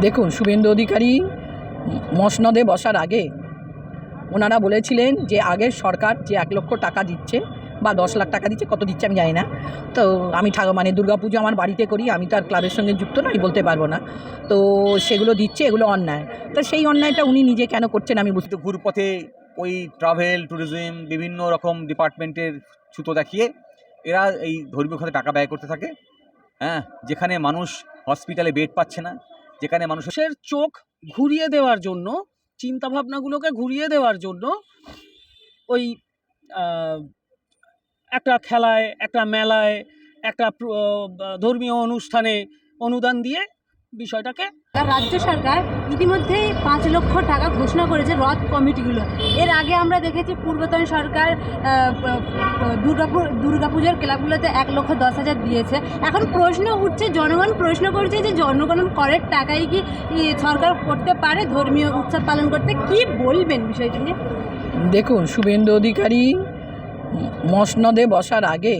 দেখুন, শুভেন্দু অধিকারী মসনদে বসার আগে ওনারা বলেছিলেন যে আগের সরকার যে 1 লক্ষ টাকা দিচ্ছে বা 10 লাখ টাকা দিচ্ছে, কত দিচ্ছে আমি জানি না। তো আমি মানে দুর্গাপুজো আমার বাড়িতে করি, আমি তো আর ক্লাবের সঙ্গে যুক্ত নই, বলতে পারবো না। তো সেগুলো দিচ্ছে, এগুলো অন্যায়। তো সেই অন্যায়টা উনি নিজে কেন করছেন আমি বুঝতে। ঘুরপথে ওই ট্রাভেল ট্যুরিজম বিভিন্ন রকম ডিপার্টমেন্টের ছুতো দেখিয়ে এরা এই ধর্মীয় খাতে টাকা ব্যয় করতে থাকে। যেখানে মানুষ হসপিটালে বেড পাচ্ছে না, যেখানে মানুষের চোখ ঘুরিয়ে দেওয়ার জন্য, চিন্তাভাবনাগুলোকে ঘুরিয়ে দেওয়ার জন্য ওই একটা খেলায়, একটা মেলায়, একটা ধর্মীয় অনুষ্ঠানে অনুদান দিয়ে বিষয়টাকে। রাজ্য সরকার ইতিমধ্যেই 5 লক্ষ টাকা ঘোষণা করেছে রথ কমিটিগুলো। এর আগে আমরা দেখেছি পূর্বতন সরকার দুর্গাপুজোর ক্লাবগুলোতে 1,10,000 দিয়েছে। এখন প্রশ্ন উঠছে, জনগণ প্রশ্ন করছে যে জনগণ করের টাকাই কি সরকার করতে পারে ধর্মীয় উৎসব পালন করতে? কি বলবেন বিষয়টি নিয়ে? দেখুন, শুভেন্দু অধিকারী মসনদে বসার আগে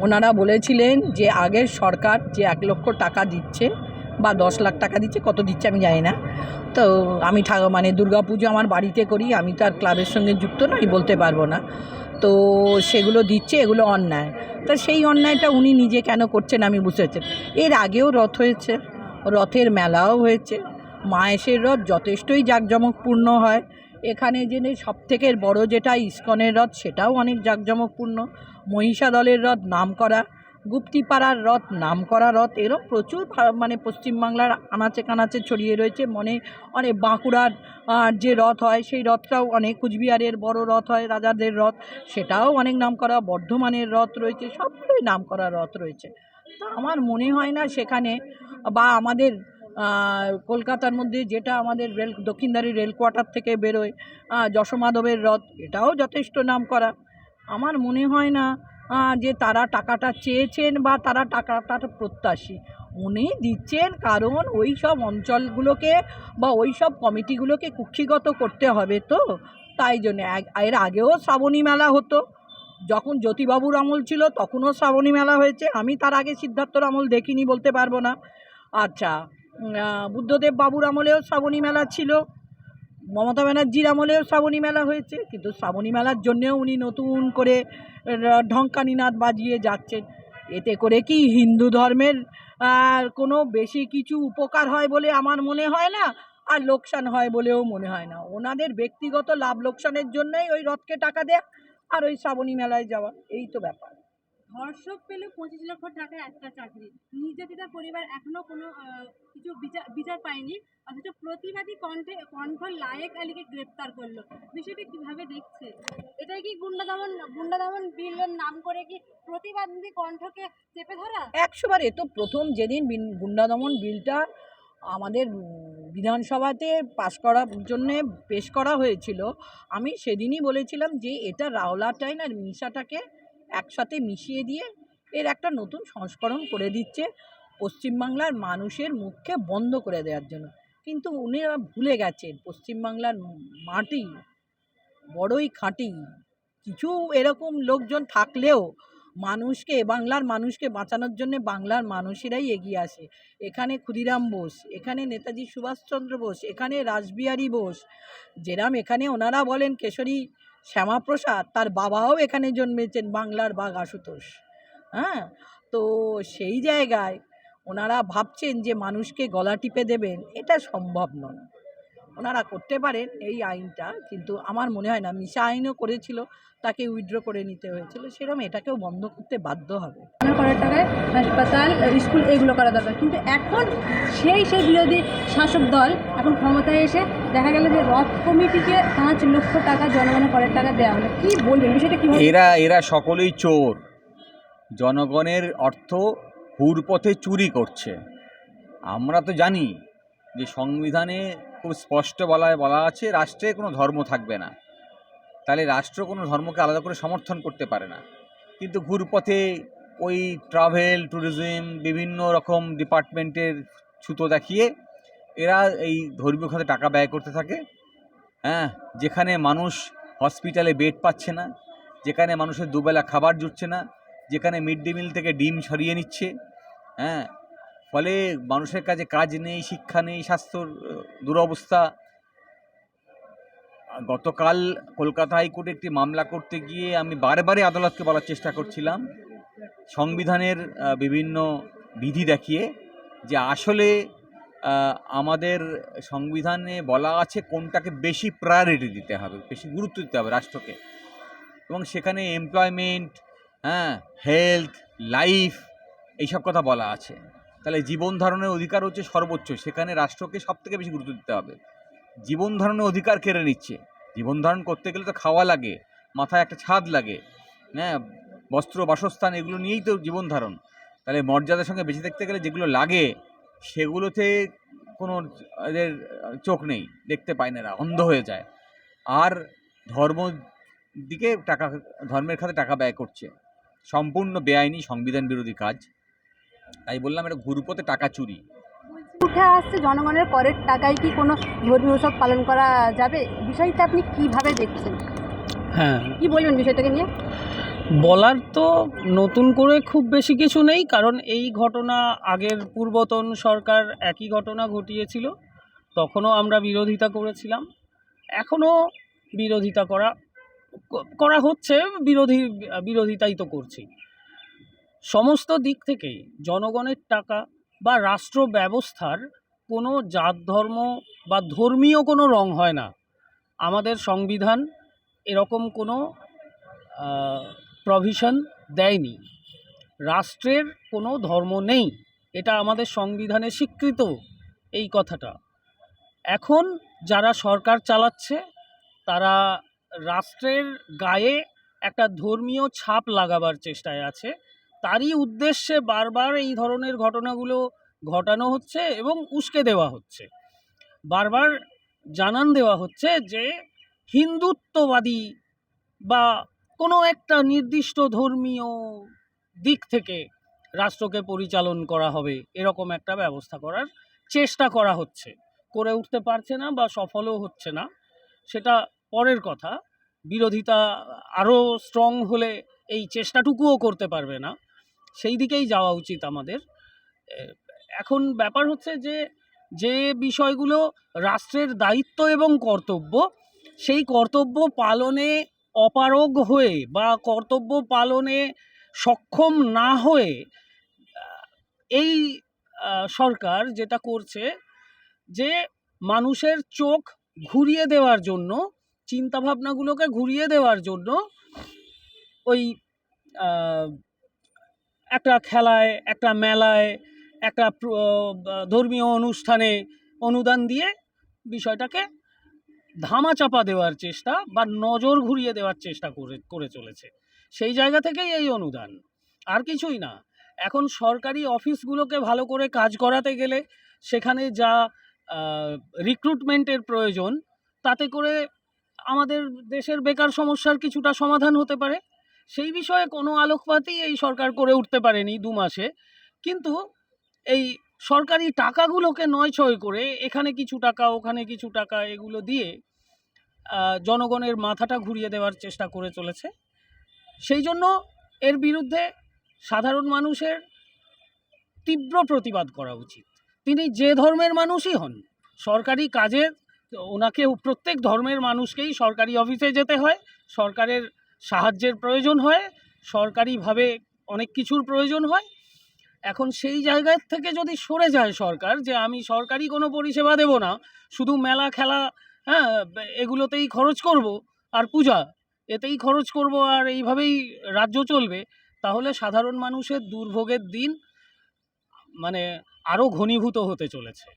ওনারা বলেছিলেন যে আগের সরকার যে 1 লক্ষ টাকা দিচ্ছে বা 10 লাখ টাকা দিচ্ছে, কত দিচ্ছে আমি জানি না। তো আমি মানে দুর্গাপুজো আমার বাড়িতে করি, আমি তো আর ক্লাবের সঙ্গে যুক্ত নই, বলতে পারবো না। তো সেগুলো দিচ্ছে, এগুলো অন্যায়। তা সেই অন্যায়টা উনি নিজে কেন করছেন আমি বুঝতে পারছি। এর আগেও রথ হয়েছে, রথের মেলাও হয়েছে। মাহেশের রথ যথেষ্টই জাঁকজমকপূর্ণ হয়। এখানে জেনে সবথেকে বড় যেটা ইস্কনের রথ, সেটাও অনেক জাঁকজমকপূর্ণ। মহিষাদলের রথ নামকরা, গুপ্তিপাড়ার রথ নামকরা রথ, এরও প্রচুর মানে পশ্চিমবাংলার আনাচে কানাচে ছড়িয়ে রয়েছে। অনেক বাঁকুড়ার যে রথ হয় সেই রথটাও অনেক, কুচবিহারের বড় রথ হয় রাজাদের রথ, সেটাও অনেক নামকরা। বর্ধমানের রথ রয়েছে, সবগুলোই নামকরা রথ রয়েছে। তা আমার মনে হয় না সেখানে, বা আমাদের কলকাতার মধ্যে যেটা আমাদের দক্ষিণধারী রেল কোয়ার্টার থেকে বেরোয় যশোমাধবের রথ, এটাও যথেষ্ট নামকরা। আমার মনে হয় না যে তারা টাকাটা চেয়েছেন বা তারা টাকাটার প্রত্যাশী। উনি দিচ্ছেন কারণ ওই সব অঞ্চলগুলোকে বা ওই সব কমিটিগুলোকে কুক্ষিগত করতে হবে, তো তাই জন্যে। এর আগেও শ্রাবণী মেলা হতো, যখন জ্যোতিবাবুর আমল ছিল তখনও শ্রাবণী মেলা হয়েছে। আমি তার আগে সিদ্ধার্থর আমল দেখিনি, বলতে পারবো না। আচ্ছা, বুদ্ধদেব বাবুর আমলেও শ্রাবণী মেলা ছিল, মমতা ব্যানার্জির আমলেও শ্রাবণী মেলা হয়েছে, কিন্তু শ্রাবণী মেলার জন্যেও উনি নতুন করে ঢঙ্কানি নাদ বাজিয়ে যাচ্ছেন। এতে করে কি হিন্দু ধর্মের কোনো বেশি কিছু উপকার হয় বলে আমার মনে হয় না, আর লোকসান হয় বলেও মনে হয় না। ওনাদের ব্যক্তিগত লাভ লোকসানের জন্যই ওই রথকে টাকা দেয়া আর ওই শ্রাবণী মেলায় যাওয়া, এই তো ব্যাপার। ধর্ষক পেল 25 লক্ষ টাকা একটা চাকরি, নির্যাতিতার পরিবার এখনো কোনো কিছু বিচার পায়নি, অথচ প্রতিবাদী কণ্ঠ লায়েক আলীকে গ্রেপ্তার করলো। বিষয়টি কিভাবে দেখছে? এটাই কি গুন্ডা দমন বিলের নাম করে কি প্রতিবাদী কণ্ঠকে চেপে ধরা? 100 বার। এ তো প্রথম যেদিন গুন্ডা দমন বিলটা আমাদের বিধানসভাতে পাশ করার জন্যে পেশ করা হয়েছিল, আমি সেদিনই বলেছিলাম যে এটা রাওলাটাইন আর মিশাটাকে একসাথে মিশিয়ে দিয়ে এর একটা নতুন সংস্করণ করে দিচ্ছে পশ্চিমবাংলার মানুষের মুখকে বন্ধ করে দেওয়ার জন্য। কিন্তু উনিরা ভুলে গেছেন পশ্চিমবাংলার মাটি বড়ই খাঁটি। কিছু এরকম লোকজন থাকলেও বাংলার মানুষকে বাঁচানোর জন্য বাংলার মানুষেরাই এগিয়ে আসে। এখানে ক্ষুদিরাম বোস, এখানে নেতাজি সুভাষচন্দ্র বোস, এখানে রাসবিহারী বোস, যেরাম এখানে ওনারা বলেন কেশরী শ্যামাপ্রসাদ, তার বাবাও এখানে জন্মেছেন, বাংলার বাঘ আশুতোষ। তো সেই জায়গায় ওনারা ভাবছেন যে মানুষকে গলা টিপে দেবেন, এটা সম্ভব নয়। ওনারা করতে পারেন এই আইনটা, কিন্তু আমার মনে হয় না। মিশা আইনও করেছিল, তাকে উইথড্র করে নিতে হয়েছিল, সেরকম এটাকেও বন্ধ করতে বাধ্য হবে। করার টাকায় হাসপাতাল, স্কুল এগুলো করা দরকার, কিন্তু এখন সেই বিরোধী শাসক দল এখন ক্ষমতায় এসে দেখা গেল যে রথ কমিটিকে 5 লক্ষ টাকা জনগণের করের টাকা দেওয়া হলো। কি বলবেন বিষয়টা? কি এরা সকলেই চোর, জনগণের অর্থ হুরপথে চুরি করছে। আমরা তো জানি যে সংবিধানে খুব স্পষ্ট বলা আছে রাষ্ট্রে কোনো ধর্ম থাকবে না, তাহলে রাষ্ট্র কোনো ধর্মকে আলাদা করে সমর্থন করতে পারে না। কিন্তু ঘুরপথে ওই ট্রাভেল ট্যুরিজম বিভিন্ন রকম ডিপার্টমেন্টের ছুতো দেখিয়ে এরা এই ধর্মীয় খাতে টাকা ব্যয় করতে থাকে। যেখানে মানুষ হসপিটালে বেড পাচ্ছে না, যেখানে মানুষের দুবেলা খাবার জুটছে না, যেখানে মিড ডে মিল থেকে ডিম সরিয়ে নিচ্ছে, ফলে মানুষের কাছে কাজ নেই, শিক্ষা নেই, স্বাস্থ্যর দুরবস্থা। গতকাল কলকাতা হাইকোর্টে একটি মামলা করতে গিয়ে আমি বারে আদালতকে বলার চেষ্টা করছিলাম সংবিধানের বিভিন্ন বিধি দেখিয়ে যে আসলে আমাদের সংবিধানে বলা আছে কোনটাকে বেশি প্রায়োরিটি দিতে হবে, বেশি গুরুত্ব দিতে হবে রাষ্ট্রকে, এবং সেখানে এমপ্লয়মেন্ট, হেলথ, লাইফ, এইসব কথা বলা আছে। তাহলে জীবন ধারণের অধিকার হচ্ছে সর্বোচ্চ, সেখানে রাষ্ট্রকে সবথেকে বেশি গুরুত্ব দিতে হবে। জীবন ধারণের অধিকার কেড়ে নিচ্ছে। জীবন ধারণ করতে গেলে তো খাওয়া লাগে, মাথায় একটা ছাদ লাগে, বস্ত্র, বাসস্থান, এগুলো নিয়েই তো জীবন ধারণ। তাহলে মর্যাদার সঙ্গে বেঁচে থাকতে গেলে যেগুলো লাগে সেগুলোতে কোনো এদের চোখ নেই, দেখতে পায় না, অন্ধ হয়ে যায়। আর ধর্ম দিকে ধর্মের খাতে টাকা ব্যয় করছে, সম্পূর্ণ বেআইনি, সংবিধান বিরোধী কাজ। তাই বললাম এটা ঘুরপথে টাকা চুরি। উঠে আসছে জনগণের করের টাকায় কি কোনো ধর্মীয় উৎসব পালন করা যাবে? বিষয়টা আপনি কিভাবে দেখছেন? হ্যাঁ, কি বলবেন বিষয়টাকে নিয়ে? বলার তো নতুন করে খুব বেশি কিছু নেই, কারণ এই ঘটনা আগের পূর্বতন সরকার একই ঘটনা ঘটিয়েছিল, তখনও আমরা বিরোধিতা করেছিলাম, এখনও বিরোধিতা করা হচ্ছে, বিরোধিতাই তো করছি। সমস্ত দিক থেকেই জনগণের টাকা বা রাষ্ট্র ব্যবস্থার কোনো জাত ধর্ম বা ধর্মীয় কোনো রং হয় না। আমাদের সংবিধান এরকম কোনো প্রভিশন দেয়নি। রাষ্ট্রের কোনো ধর্ম নেই, এটা আমাদের সংবিধানে স্বীকৃত এই কথাটা। এখন যারা সরকার চালাচ্ছে তারা রাষ্ট্রের গায়ে একটা ধর্মীয় ছাপ লাগাবার চেষ্টায় আছে। তারই উদ্দেশ্যে বারবার এই ধরনের ঘটনাগুলো ঘটানো হচ্ছে এবং উস্কে দেওয়া হচ্ছে। বারবার জানান দেওয়া হচ্ছে যে হিন্দুত্ববাদী বা কোনো একটা নির্দিষ্ট ধর্মীয় দিক থেকে রাষ্ট্রকে পরিচালন করা হবে, এরকম একটা ব্যবস্থা করার চেষ্টা করা হচ্ছে। করে উঠতে পারছে না বা সফলও হচ্ছে না, সেটা পরের কথা। বিরোধিতা আরও স্ট্রং হলে এই চেষ্টাটুকুও করতে পারবে না, সেই দিকেই যাওয়া উচিত আমাদের। এখন ব্যাপার হচ্ছে যে বিষয়গুলো রাষ্ট্রের দায়িত্ব এবং কর্তব্য, সেই কর্তব্য পালনে অপারগ হয়ে বা কর্তব্য পালনে সক্ষম না হয়ে এই সরকার যেটা করছে যে মানুষের চোখ ঘুরিয়ে দেওয়ার জন্য, চিন্তাভাবনাগুলোকে ঘুরিয়ে দেওয়ার জন্য ওই একটা খেলায়, একটা মেলায়, একটা ধর্মীয় অনুষ্ঠানে অনুদান দিয়ে বিষয়টাকে ধামাচাপা দেওয়ার চেষ্টা বা নজর ঘুরিয়ে দেওয়ার চেষ্টা করে চলেছে। সেই জায়গা থেকেই এই অনুদান, আর কিছুই না। এখন সরকারি অফিসগুলোকে ভালো করে কাজ করাতে গেলে সেখানে যা রিক্রুটমেন্টের প্রয়োজন, তাতে করে আমাদের দেশের বেকার সমস্যার কিছুটা সমাধান হতে পারে। সেই বিষয়ে কোনো আলোকপাতই এই সরকার করে উঠতে পারেনি 2 মাসে। কিন্তু এই সরকারি টাকাগুলোকে নয়ছয় করে এখানে কিছু টাকা, ওখানে কিছু টাকা, এগুলো দিয়ে জনগণের মাথাটা ঘুরিয়ে দেওয়ার চেষ্টা করে চলেছে। সেই জন্য এর বিরুদ্ধে সাধারণ মানুষের তীব্র প্রতিবাদ করা উচিত। তিনি যে ধর্মের মানুষই হন, সরকারি কাজে ওনাকে, প্রত্যেক ধর্মের মানুষকেই সরকারি অফিসে যেতে হয়, সরকারের সাহায্যের প্রয়োজন হয়, সরকারিভাবে অনেক কিছুর প্রয়োজন হয়। এখন সেই জায়গা থেকে যদি সরে যায় সরকার, যে আমি সরকারি কোনো পরিষেবা দেব না, শুধু মেলা, খেলা, এগুলোতেই খরচ করব, আর পূজা, এতেই খরচ করব, আর এইভাবেই রাজ্য চলবে, তাহলে সাধারণ মানুষের দুর্ভোগের দিন মানে আরও ঘনীভূত হতে চলেছে।